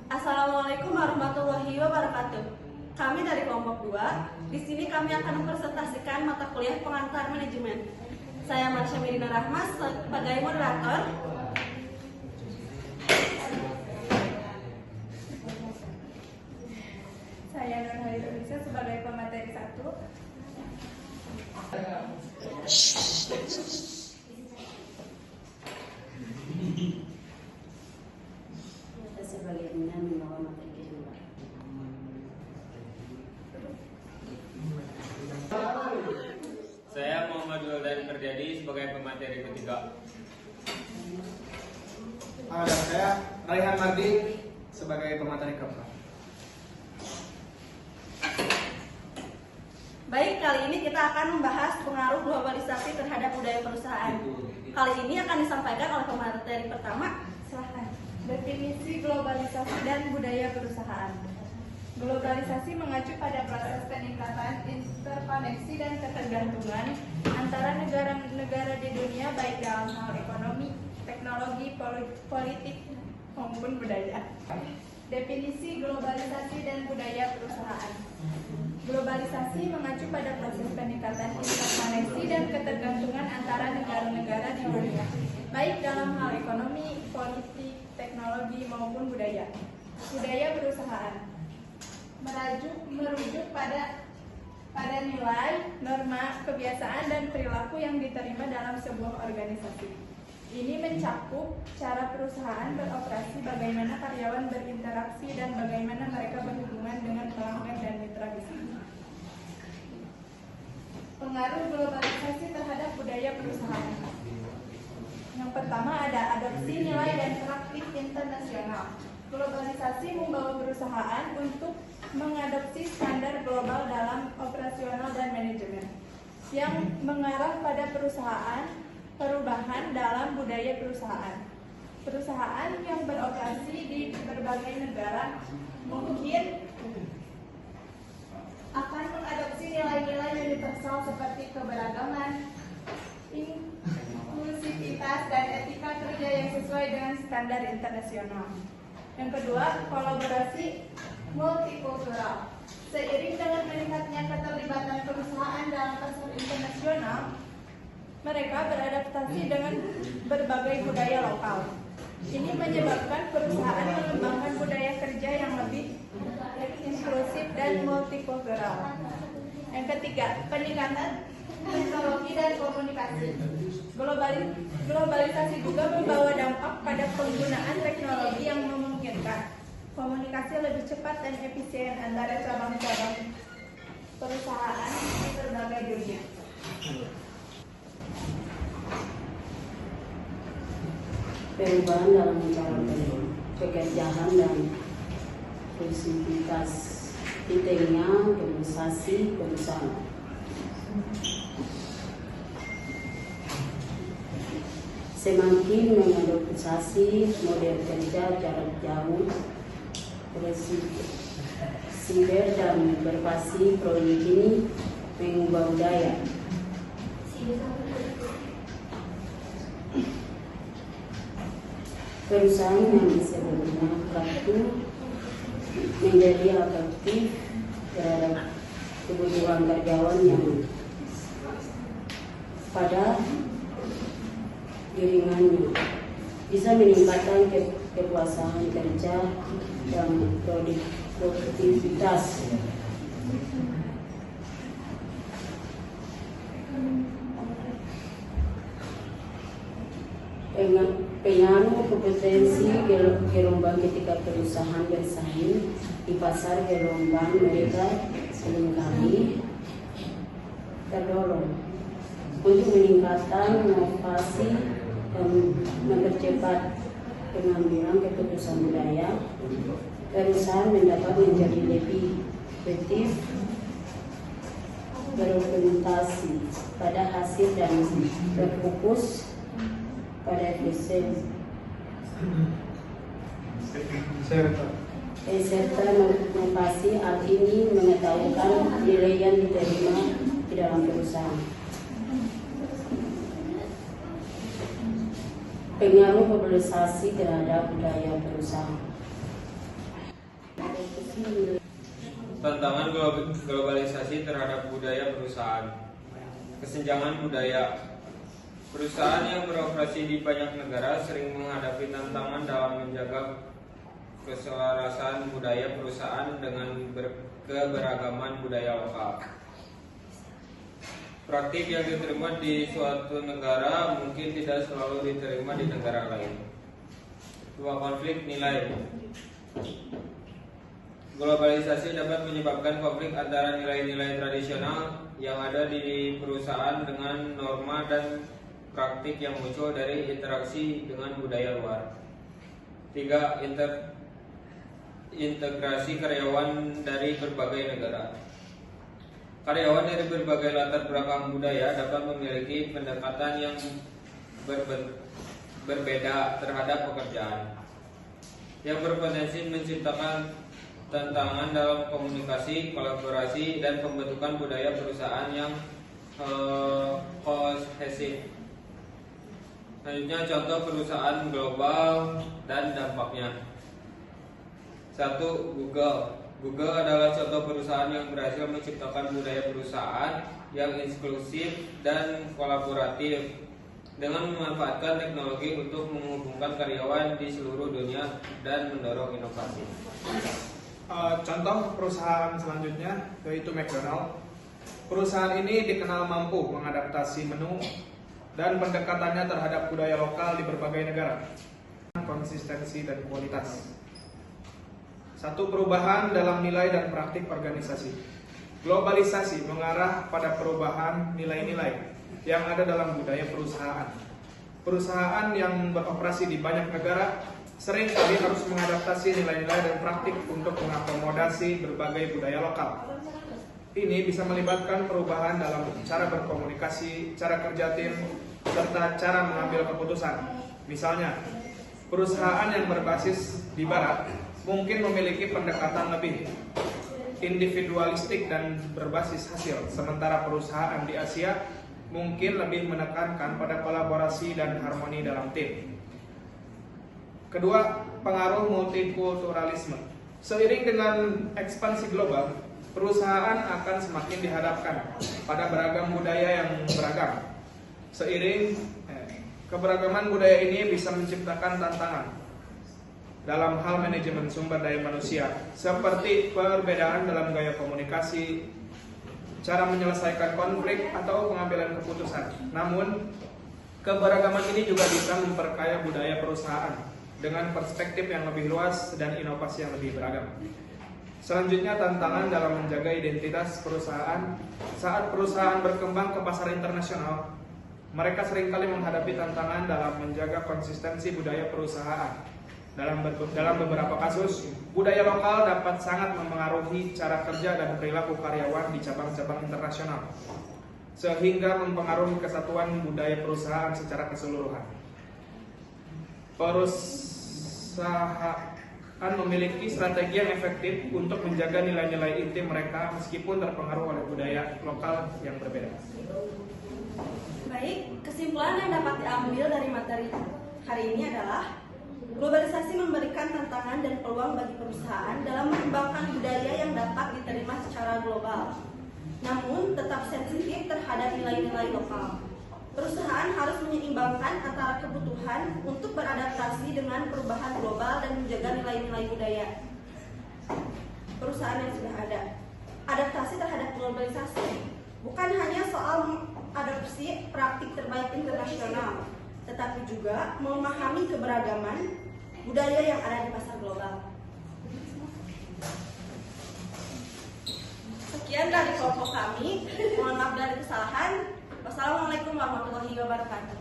Assalamualaikum warahmatullahi wabarakatuh. Kami dari kelompok 2. Di sini kami akan mempresentasikan mata kuliah pengantar manajemen. Saya Marsha Medina Rahma sebagai moderator. Saya Nurhayati Bisa sebagai pemateri 1. Sebagai membawa materi kedua. Saya Muhammad Wildan Terjadi sebagai pemateri ketiga. Dan saya Raihan Mardi sebagai pemateri keempat. Baik, kali ini kita akan membahas pengaruh globalisasi terhadap budaya perusahaan. Kali ini akan disampaikan oleh pemateri pertama. Silahkan. Definisi globalisasi dan budaya perusahaan. Globalisasi mengacu pada proses peningkatan interkoneksi dan ketergantungan antara negara-negara di dunia baik dalam hal ekonomi, teknologi, politik, maupun budaya. Definisi globalisasi dan budaya perusahaan. Globalisasi mengacu pada proses peningkatan interkoneksi dan ketergantungan antara negara-negara di dunia, baik dalam hal ekonomi, politik, teknologi, maupun budaya. Budaya perusahaan merujuk pada nilai, norma, kebiasaan, dan perilaku yang diterima dalam sebuah organisasi. Ini mencakup cara perusahaan beroperasi, bagaimana karyawan berinteraksi, dan bagaimana mereka berhubungan dengan pelanggan dan mitra bisnis. Pengaruh globalisasi terhadap budaya perusahaan. Yang pertama ada adopsi nilai dan praktik internasional. Globalisasi membawa perusahaan untuk mengadopsi standar global dalam operasional dan manajemen, yang mengarah pada perubahan dalam budaya perusahaan. Perusahaan yang beroperasi di berbagai negara mungkin akan mengadopsi nilai-nilai universal seperti keberagaman, inklusivitas, dan etika kerja yang sesuai dengan standar internasional. Yang kedua, kolaborasi multikultural. Seiring dengan meningkatnya keterlibatan perusahaan dalam pasar internasional, mereka beradaptasi dengan berbagai budaya lokal. Ini menyebabkan perusahaan mengembangkan budaya kerja yang lebih inklusif dan multikultural. Yang ketiga, peningkatan teknologi dan komunikasi. Globalisasi juga membawa dampak pada penggunaan teknologi yang memungkinkan komunikasi lebih cepat dan efisien antara cabang-cabang perusahaan di berbagai dunia. Perubahan dalam cara pekerjaan dan fleksibilitas di tengah globalisasi perusahaan. Semakin mengadopsi model kerja jarak jauh, fleksibel dan berbasis proyek ini mengubah budaya. Perusahaan yang sebelumnya kaku menjadi adaptif terhadap kebutuhan karyawan yang pada jaringannya, bisa meningkatkan kepuasan kerja dan produktivitas. Pengaruh kompetensi gelombang ketika perusahaan bersaing di pasar gelombang mereka seringkali terdorong untuk meningkatkan inovasi dan mempercepat pengambilan keputusan budaya. Perusahaan mendapat menjadi lebih efektif, berorientasi pada hasil dan berfokus pada efisiensi serta inovasi. Hal ini mengetahukan nilai yang diterima di dalam perusahaan. Pengaruh globalisasi terhadap budaya perusahaan. nilai. Tantangan globalisasi terhadap budaya perusahaan. Kesenjangan budaya. Perusahaan yang beroperasi di banyak negara sering menghadapi tantangan dalam menjaga keselarasan budaya perusahaan dengan keberagaman budaya lokal. Praktik yang diterima di suatu negara mungkin tidak selalu diterima di negara lain. 2. Konflik nilai. Globalisasi dapat menyebabkan konflik antara nilai-nilai tradisional yang ada di perusahaan dengan norma dan praktik yang muncul dari interaksi dengan budaya luar. 3. Integrasi karyawan dari berbagai negara. Karyawan dari berbagai latar belakang budaya dapat memiliki pendekatan yang berbeda terhadap pekerjaan, yang berpotensi menciptakan tantangan dalam komunikasi, kolaborasi, dan pembentukan budaya perusahaan yang kohesif. Selanjutnya contoh perusahaan global dan dampaknya. 1. Google. Google adalah contoh perusahaan yang berhasil menciptakan budaya perusahaan yang inklusif dan kolaboratif dengan memanfaatkan teknologi untuk menghubungkan karyawan di seluruh dunia dan mendorong inovasi. Contoh perusahaan selanjutnya yaitu McDonald. Perusahaan ini dikenal mampu mengadaptasi menu dan pendekatannya terhadap budaya lokal di berbagai negara. Konsistensi dan kualitas. 1. Perubahan dalam nilai dan praktik organisasi. Globalisasi mengarah pada perubahan nilai-nilai yang ada dalam budaya perusahaan. Perusahaan yang beroperasi di banyak negara sering kali harus mengadaptasi nilai-nilai dan praktik untuk mengakomodasi berbagai budaya lokal. Ini bisa melibatkan perubahan dalam cara berkomunikasi, cara kerja tim, serta cara mengambil keputusan. Misalnya, perusahaan yang berbasis di Barat mungkin memiliki pendekatan lebih individualistik dan berbasis hasil, sementara perusahaan di Asia mungkin lebih menekankan pada kolaborasi dan harmoni dalam tim. Kedua, pengaruh multikulturalisme. Seiring dengan ekspansi global, perusahaan akan semakin dihadapkan pada beragam budaya yang beragam. Seiring keberagaman budaya ini bisa menciptakan tantangan dalam hal manajemen sumber daya manusia, seperti perbedaan dalam gaya komunikasi, cara menyelesaikan konflik, atau pengambilan keputusan. Namun, keberagaman ini juga bisa memperkaya budaya perusahaan dengan perspektif yang lebih luas dan inovasi yang lebih beragam. Selanjutnya, tantangan dalam menjaga identitas perusahaan. Saat perusahaan berkembang ke pasar internasional, mereka seringkali menghadapi tantangan dalam menjaga konsistensi budaya perusahaan. Dalam beberapa kasus, budaya lokal dapat sangat mempengaruhi cara kerja dan perilaku karyawan di cabang-cabang internasional, sehingga mempengaruhi kesatuan budaya perusahaan secara keseluruhan. Perusahaan memiliki strategi yang efektif untuk menjaga nilai-nilai inti mereka meskipun terpengaruh oleh budaya lokal yang berbeda. Baik, kesimpulan yang dapat diambil dari materi hari ini adalah globalisasi memberikan tantangan dan peluang bagi perusahaan dalam mengembangkan budaya yang dapat diterima secara global, namun tetap sensitif terhadap nilai-nilai lokal. Perusahaan harus menyeimbangkan antara kebutuhan untuk beradaptasi dengan perubahan global dan menjaga nilai-nilai budaya perusahaan yang sudah ada. Adaptasi terhadap globalisasi bukan hanya soal adopsi praktik terbaik internasional, tetapi juga memahami keberagaman budaya yang ada di pasar global. Sekian dari kelompok kami. Mohon maaf dari kesalahan. Wassalamualaikum warahmatullahi wabarakatuh.